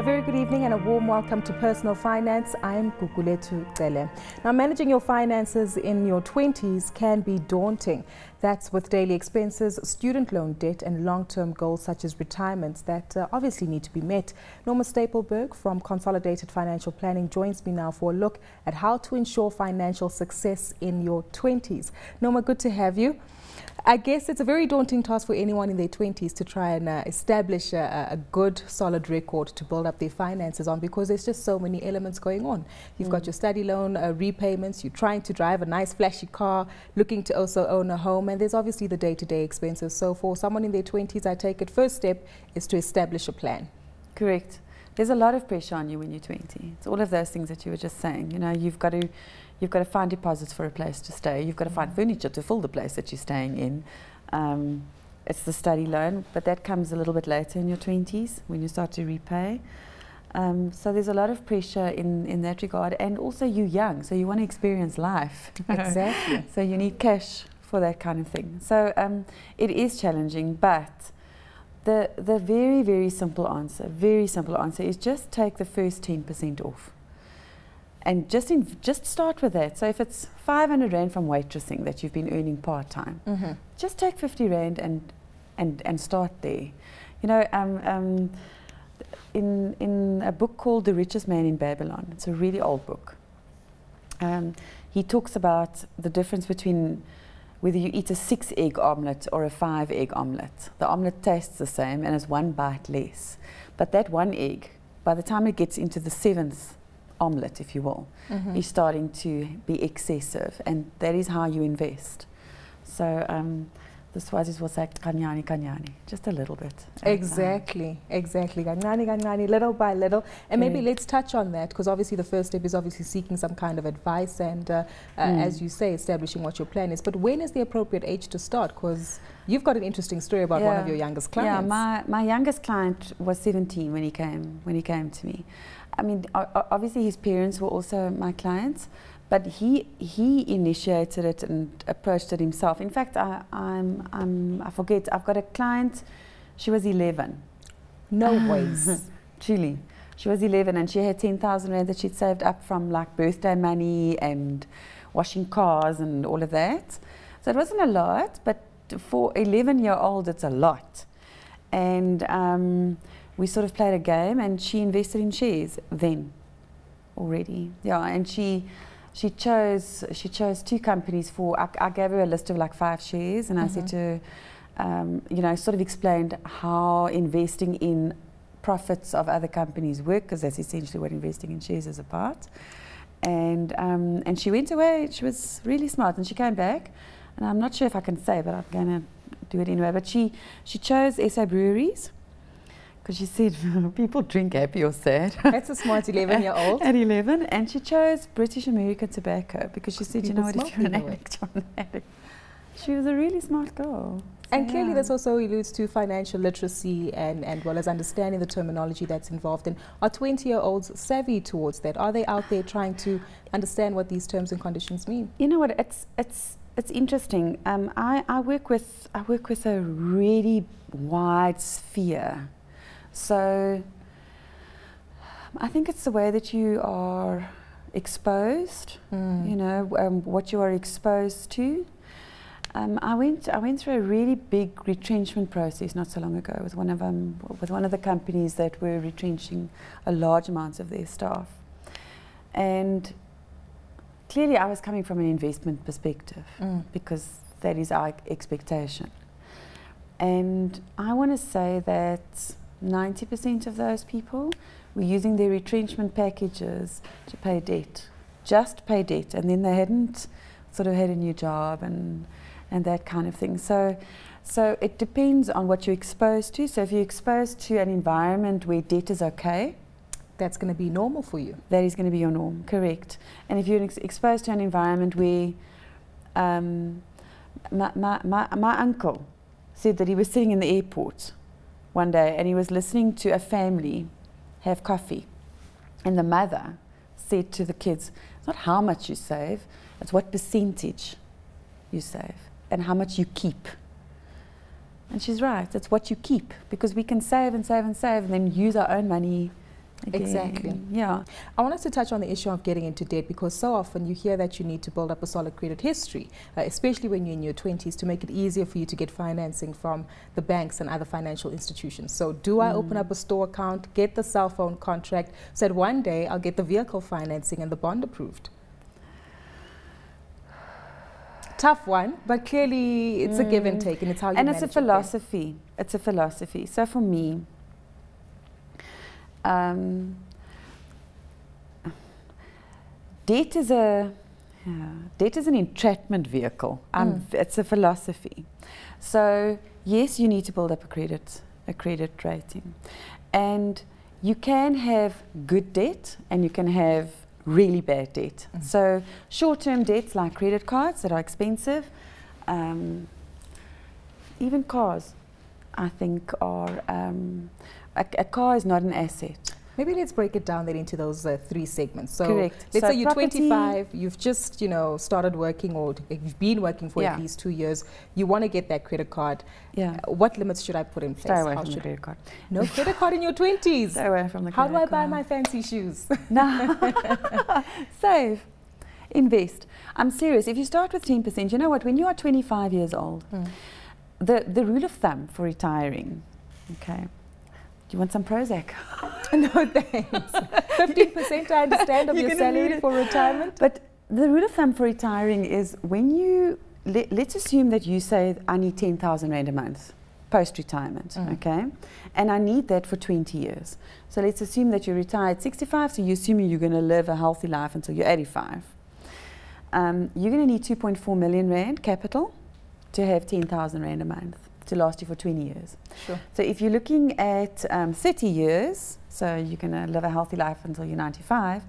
very good evening and a warm welcome to Personal Finance. I'm Kukuletu Cele. Now, managing your finances in your 20s can be daunting. That's with daily expenses, student loan debt and long-term goals such as retirement that obviously need to be met. Norma Stapelberg from Consolidated Financial Planning joins me now for a look at how to ensure financial success in your 20s. Norma, good to have you. I guess it's a very daunting task for anyone in their 20s to try and establish a good, solid record to build up their finances on, because there's just so many elements going on. You've got your study loan repayments, you're trying to drive a nice flashy car, looking to also own a home, and there's obviously the day-to-day expenses. So for someone in their 20s, I take it first step is to establish a plan. Correct. There's a lot of pressure on you when you're 20. It's all of those things that you were just saying. You know, you've got to find deposits for a place to stay. You've got to find furniture to fill the place that you're staying in. It's the study loan, but that comes a little bit later in your 20s when you start to repay. So there's a lot of pressure in that regard. And also you're young, so you want to experience life. Exactly. So you need cash for that kind of thing. So it is challenging, but the very, very simple answer is just take the first 10% off. And just start with that. So if it's 500 Rand from waitressing that you've been earning part-time, just take 50 Rand and start there. You know, in a book called The Richest Man in Babylon, it's a really old book, he talks about the difference between whether you eat a 6-egg omelette or a 5-egg omelette. The omelette tastes the same and is 1 bite less. But that 1 egg, by the time it gets into the 7th omelette, if you will, is starting to be excessive, and that is how you invest. So the Swazis will say kanyani kanyani, just a little bit. Exactly, kanyani kanyani, little by little. And maybe let's touch on that, because obviously the first step is obviously seeking some kind of advice and as you say, establishing what your plan is. But when is the appropriate age to start? Because you've got an interesting story about one of your youngest clients. Yeah, my youngest client was 17 when he came to me. I mean, obviously his parents were also my clients, but he initiated it and approached it himself. In fact, I forget, I've got a client, she was 11. No ways. Truly. She was 11 and she had 10,000 Rand that she'd saved up from like birthday money and washing cars and all of that. So it wasn't a lot, but for 11-year-old, it's a lot. And we sort of played a game, and she invested in shares then already. Yeah, and she chose 2 companies for. I gave her a list of like 5 shares, and I said to her, you know, sort of explained how investing in profits of other companies work, because that's essentially what investing in shares is about. And she went away. She was really smart, and she came back. And I'm not sure if I can say, but I'm going to do it anyway. But she chose SA Breweries, because she said people drink happy or sad. That's a smart 11-year-old. At 11. And she chose British American Tobacco, because she said, you know what, if you're an addict, you're an addict. She was a really smart girl. So and clearly this also alludes to financial literacy and well as understanding the terminology that's involved. And are 20-year-olds savvy towards that? Are they out there trying to understand what these terms and conditions mean? You know what, it's interesting. I work with a really wide sphere. So I think it's the way that you are exposed, you know, what you are exposed to. I went through a really big retrenchment process not so long ago with one of the companies that were retrenching a large amounts of their staff. And clearly I was coming from an investment perspective, because that is our expectation. And I want to say that 90% of those people were using their retrenchment packages to pay debt, just pay debt, and then they hadn't sort of had a new job and that kind of thing. So it depends on what you're exposed to. So if you're exposed to an environment where debt is okay, that's going to be normal for you. That is going to be your norm, correct. And if you're exposed to an environment where my uncle said that he was sitting in the airport one day and he was listening to a family have coffee, and the mother said to the kids, it's not how much you save, it's what percentage you save and how much you keep. And she's right, it's what you keep, because we can save and save and save and then use our own money again. Exactly. Yeah. I want us to touch on the issue of getting into debt, because so often you hear that you need to build up a solid credit history, especially when you're in your 20s, to make it easier for you to get financing from the banks and other financial institutions. So do I open up a store account, get the cell phone contract, so that one day I'll get the vehicle financing and the bond approved? Tough one, but clearly it's a give and take, and it's how you manage it. And it's a philosophy. It's a philosophy. So for me, debt is an entrapment vehicle. It's a philosophy. So yes, you need to build up a credit rating, and you can have good debt and you can have really bad debt. So short-term debts like credit cards that are expensive, even cars, I think are, a car is not an asset. Maybe let's break it down then into those 3 segments. So correct. Let's so say you're 25, you've just, started working, or you've been working for at least 2 years. You want to get that credit card. What limits should I put in place? Stay away from the credit card. No credit card in your 20s. Stay away from the How credit do I card. buy my fancy shoes? No. Save. Invest. I'm serious. If you start with 10%, you know what? When you are 25 years old, the rule of thumb for retiring, okay, do you want some Prozac? No, thanks. 15% I understand of your salary for retirement. But the rule of thumb for retiring is when you, let's assume that you say, I need 10,000 Rand a month post-retirement, okay? And I need that for 20 years. So let's assume that you retire at 65, so you're assuming you're going to live a healthy life until you're 85. You're going to need 2.4 million Rand capital to have 10,000 Rand a month to last you for 20 years. Sure. So if you're looking at 30 years, so you're going to live a healthy life until you're 95,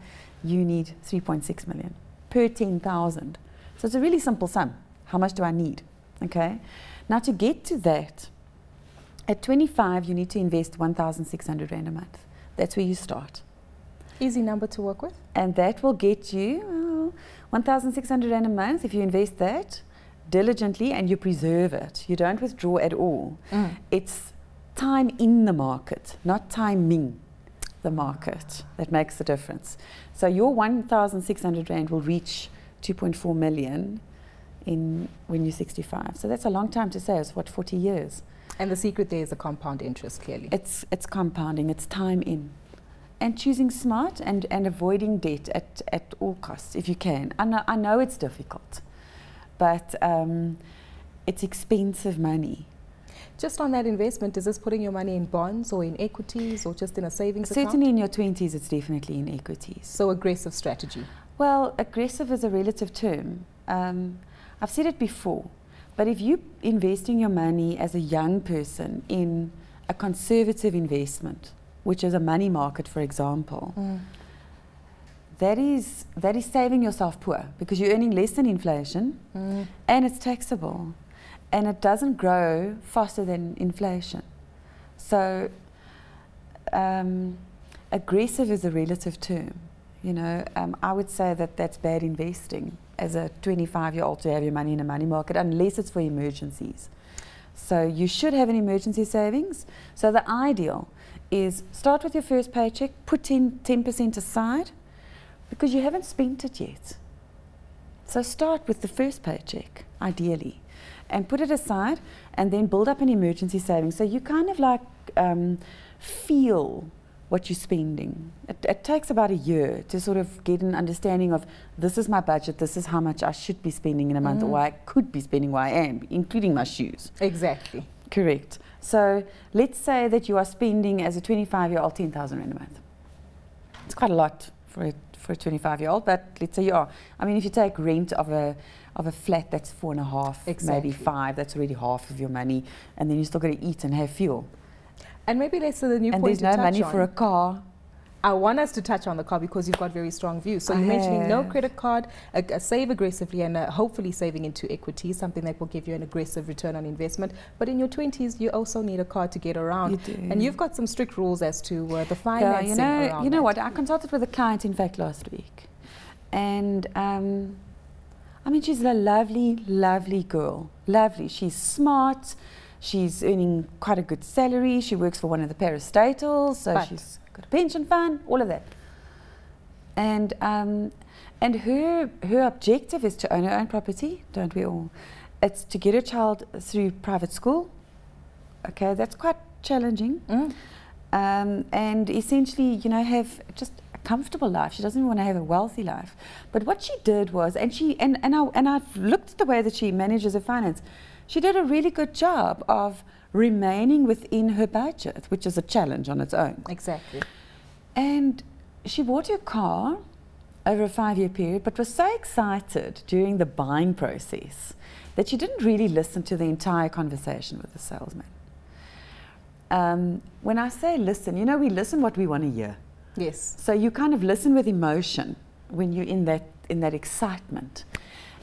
you need 3.6 million per 10,000. So it's a really simple sum. How much do I need? Okay. Now to get to that, at 25, you need to invest 1,600 Rand a month. That's where you start. Easy number to work with. And that will get you 1,600 Rand a month if you invest that diligently and you preserve it. You don't withdraw at all. It's time in the market, not timing the market, that makes the difference. So your 1,600 Rand will reach 2.4 million when you're 65. So that's a long time to say. It's what, 40 years. And the secret there is the compound interest, clearly. It's compounding, it's time in. And choosing smart and avoiding debt at all costs, if you can. I know it's difficult, but it's expensive money. Just on that investment, is this putting your money in bonds or in equities or just in a savings account? Certainly in your 20s, it's definitely in equities. So aggressive strategy. Well, aggressive is a relative term. I've said it before, but if you're investing your money as a young person in a conservative investment, which is a money market, for example, that is saving yourself poor, because you're earning less than inflation and it's taxable and it doesn't grow faster than inflation. So aggressive is a relative term. I would say that that's bad investing as a 25-year-old to have your money in a money market, unless it's for emergencies. So you should have an emergency savings. So the ideal is start with your first paycheck, put in 10% aside, because you haven't spent it yet. So start with the first paycheck, ideally, and put it aside, and then build up an emergency savings. So you kind of like feel what you're spending. It takes about a year to sort of get an understanding of, this is my budget, this is how much I should be spending in a month, or I could be spending where I am, including my shoes. Exactly. Correct. So let's say that you are spending as a 25-year-old 10,000 Rand a month. It's quite a lot for a 25-year-old, but let's say you are. I mean, if you take rent of a flat, that's 4.5, maybe 5, that's already half of your money, and then you still got to eat and have fuel. And maybe that's the new and point to touch on. And there's no money for a car. I want us to touch on the car because you've got very strong views. So you're mentioning no credit card, save aggressively, and hopefully saving into equity, something that will give you an aggressive return on investment. But in your 20s, you also need a car to get around. You do. And you've got some strict rules as to the financing around you know what? I consulted with a client, in fact, last week. And, I mean, she's a lovely, lovely girl. Lovely. She's smart. She's earning quite a good salary. She works for one of the parastatals, so she's got a pension fund, all of that. And her objective is to own her own property, don't we all? It's to get her child through private school. Okay, that's quite challenging. And essentially, you know, have just a comfortable life. She doesn't want to have a wealthy life. But what she did was, and I've looked at the way that she manages her finance. She did a really good job of remaining within her budget, which is a challenge on its own. Exactly. And she bought her car over a 5-year period, but was so excited during the buying process that she didn't really listen to the entire conversation with the salesman. When I say listen, you know, we listen what we want to hear. Yes. So you kind of listen with emotion when you're in that excitement.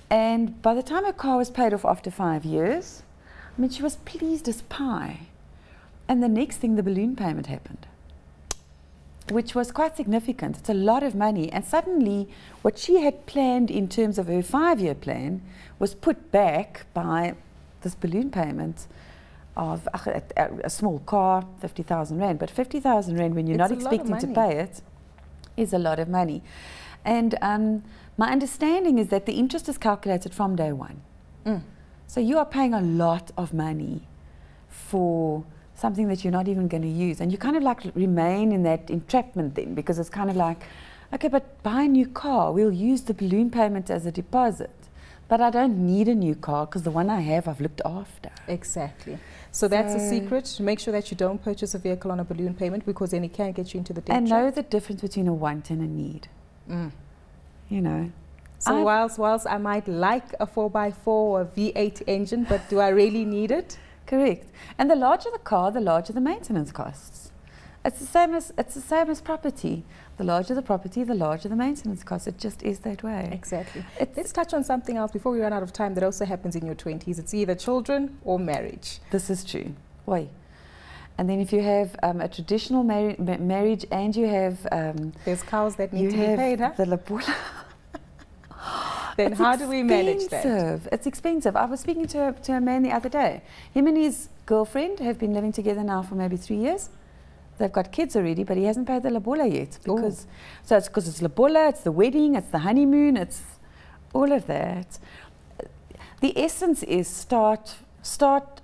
And by the time her car was paid off after 5 years, I mean, she was pleased as pie. And the next thing, the balloon payment happened, which was quite significant. It's a lot of money. And suddenly, what she had planned in terms of her 5-year plan was put back by this balloon payment of a small car, 50,000 Rand. But 50,000 Rand, when you're not expecting to pay it, is a lot of money. And my understanding is that the interest is calculated from day one. So you are paying a lot of money for something that you're not even going to use. And you kind of like remain in that entrapment then, because it's kind of like, okay, but buy a new car, we'll use the balloon payment as a deposit. But I don't need a new car because the one I have, I've looked after. Exactly. So that's a secret. Make sure that you don't purchase a vehicle on a balloon payment, because then it can get you into the debt And trap. know the difference between a want and a need. You know. So whilst I might like a 4x4 or a V8 engine, but do I really need it? Correct. And the larger the car, the larger the maintenance costs. It's the same as property. The larger the property, the larger the maintenance costs. It just is that way. Exactly. Let's touch on something else before we run out of time that also happens in your 20s. It's either children or marriage. This is true. Why? And then if you have a traditional marriage and you have... there's cows that need to be paid, huh? The labola. Then how do we manage that? It's expensive. I was speaking to a man the other day. Him and his girlfriend have been living together now for maybe 3 years. They've got kids already, but he hasn't paid the labola yet. So it's because it's labola, it's the wedding, it's the honeymoon, it's all of that. The essence is start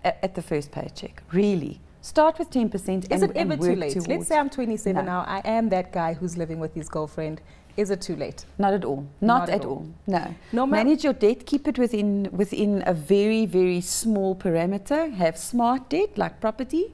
at the first paycheck, really. Start with 10% Is it ever too late? Towards. Let's say I'm 27 now. I am that guy who's living with his girlfriend. Is it too late? Not at all. Not at all. No. Manage your debt. Keep it within a very, very small parameter. Have smart debt, like property.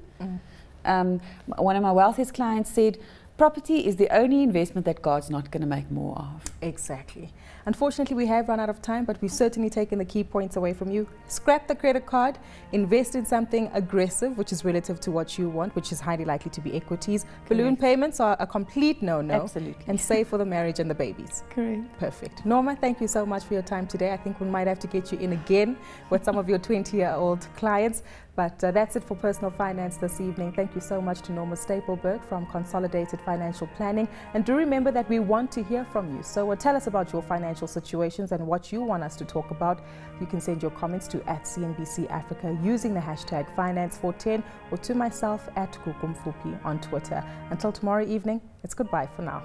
One of my wealthiest clients said, property is the only investment that God's not going to make more of. Exactly. Unfortunately, we have run out of time, but we've certainly taken the key points away from you. Scrap the credit card, invest in something aggressive, which is relative to what you want, which is highly likely to be equities. Correct. Balloon payments are a complete no-no. Absolutely. And save for the marriage and the babies. Correct. Perfect. Norma, thank you so much for your time today. I think we might have to get you in again with some of your 20-year-old clients. But that's it for Personal Finance this evening. Thank you so much to Norma Stapelberg from Consolidated Financial Planning. And do remember that we want to hear from you. So tell us about your financial situations and what you want us to talk about. You can send your comments to @CNBC Africa using the hashtag Finance410 or to myself @Kukumfupi on Twitter. Until tomorrow evening, it's goodbye for now.